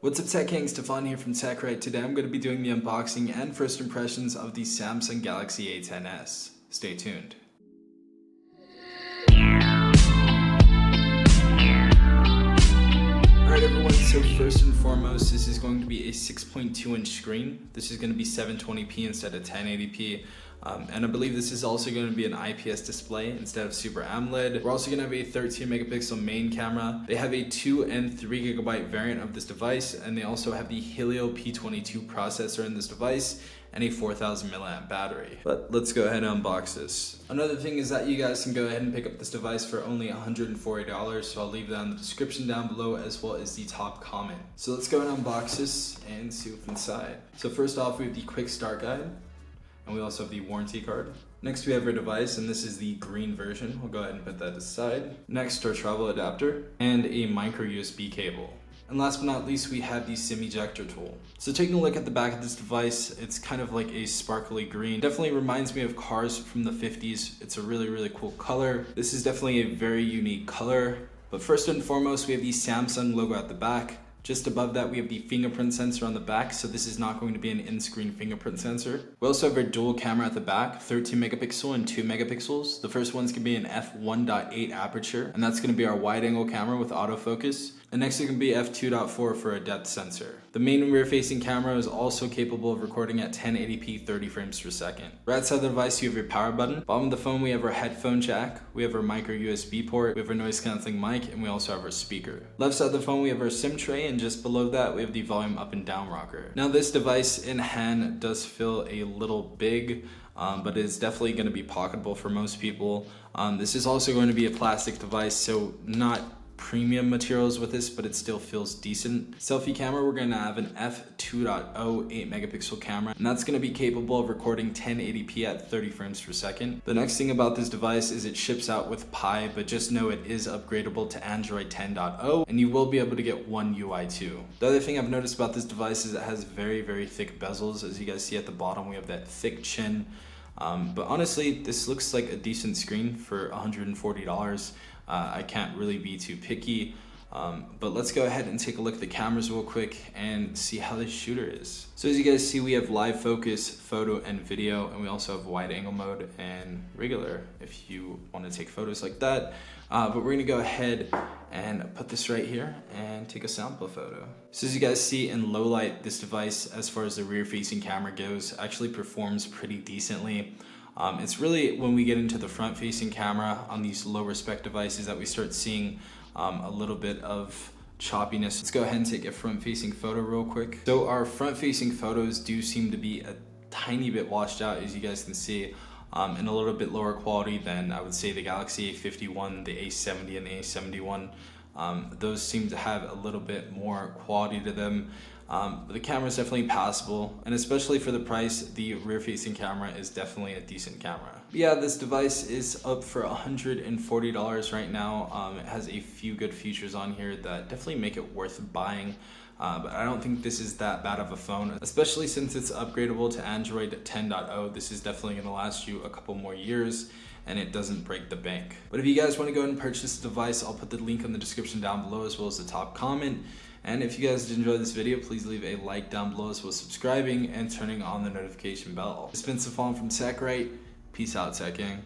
What's up, Tech Gang? Stefan here from TechRight. Today I'm going to be doing the unboxing and first impressions of the Samsung Galaxy A10s. Stay tuned. Alright everyone, so first and foremost, this is going to be a 6.2 inch screen. This is going to be 720p instead of 1080p. And I believe this is also going to be an IPS display instead of Super AMOLED. We're also going to have a 13 megapixel main camera. They have a 2 and 3 gigabyte variant of this device, and they also have the Helio P22 processor in this device and a 4000 milliamp battery. But let's go ahead and unbox this. Another thing is that you guys can go ahead and pick up this device for only $140, so I'll leave that in the description down below as well as the top comment. So let's go ahead and unbox this and see what's inside. So first off, we have the quick start guide. And we also have the warranty card. Next we have our device, and this is the green version. We'll go ahead and put that aside. Next, our travel adapter and a micro USB cable. And last but not least, we have the SIM ejector tool. So taking a look at the back of this device, it's kind of like a sparkly green. Definitely reminds me of cars from the 50s. It's a really cool color. This is definitely a very unique color. But first and foremost, we have the Samsung logo at the back. Just above that, we have the fingerprint sensor on the back, so this is not going to be an in-screen fingerprint sensor. We also have our dual camera at the back, 13 megapixel and 2 megapixels. The first one's going to be an f1.8 aperture, and that's going to be our wide-angle camera with autofocus. And next, it can be f2.4 for a depth sensor. The main rear-facing camera is also capable of recording at 1080p 30 frames per second. Right side of the device, you have your power button. Bottom of the phone, we have our headphone jack. We have our micro USB port. We have our noise-canceling mic, and we also have our speaker. Left side of the phone, we have our SIM tray, and just below that, we have the volume up and down rocker. Now, this device in hand does feel a little big, but it's definitely going to be pocketable for most people. This is also going to be a plastic device, so not premium materials with this, but it still feels decent. Selfie camera, we're going to have an f2.0 8 megapixel camera, and that's going to be capable of recording 1080p at 30 frames per second. The next thing about this device is it ships out with Pi, but just know it is upgradable to Android 10.0, and you will be able to get One UI 2. The other thing I've noticed about this device is it has very thick bezels. As you guys see at the bottom, we have that thick chin. But honestly, this looks like a decent screen for $140. I can't really be too picky, but let's go ahead and take a look at the cameras real quick and see how this shooter is. So as you guys see, we have live focus, photo, and video, and we also have wide angle mode and regular if you want to take photos like that. But we're gonna go ahead and put this right here and take a sample photo. So as you guys see in low light, this device, as far as the rear facing camera goes, actually performs pretty decently. It's really when we get into the front facing camera on these lower spec devices that we start seeing a little bit of choppiness. Let's go ahead and take a front facing photo real quick. So our front facing photos do seem to be a tiny bit washed out, as you guys can see, and a little bit lower quality than I would say the Galaxy A51, the A70, and the A71. Those seem to have a little bit more quality to them. But the camera is definitely passable, and especially for the price, the rear-facing camera is definitely a decent camera. But yeah, this device is up for $140 right now. It has a few good features on here that definitely make it worth buying. But I don't think this is that bad of a phone, especially since it's upgradable to Android 10.0. This is definitely going to last you a couple more years, and it doesn't break the bank. But if you guys want to go ahead and purchase this device, I'll put the link in the description down below as well as the top comment. And if you guys did enjoy this video, please leave a like down below as well as subscribing and turning on the notification bell. It's been Stefan from TechRight. Peace out, Tech Gang.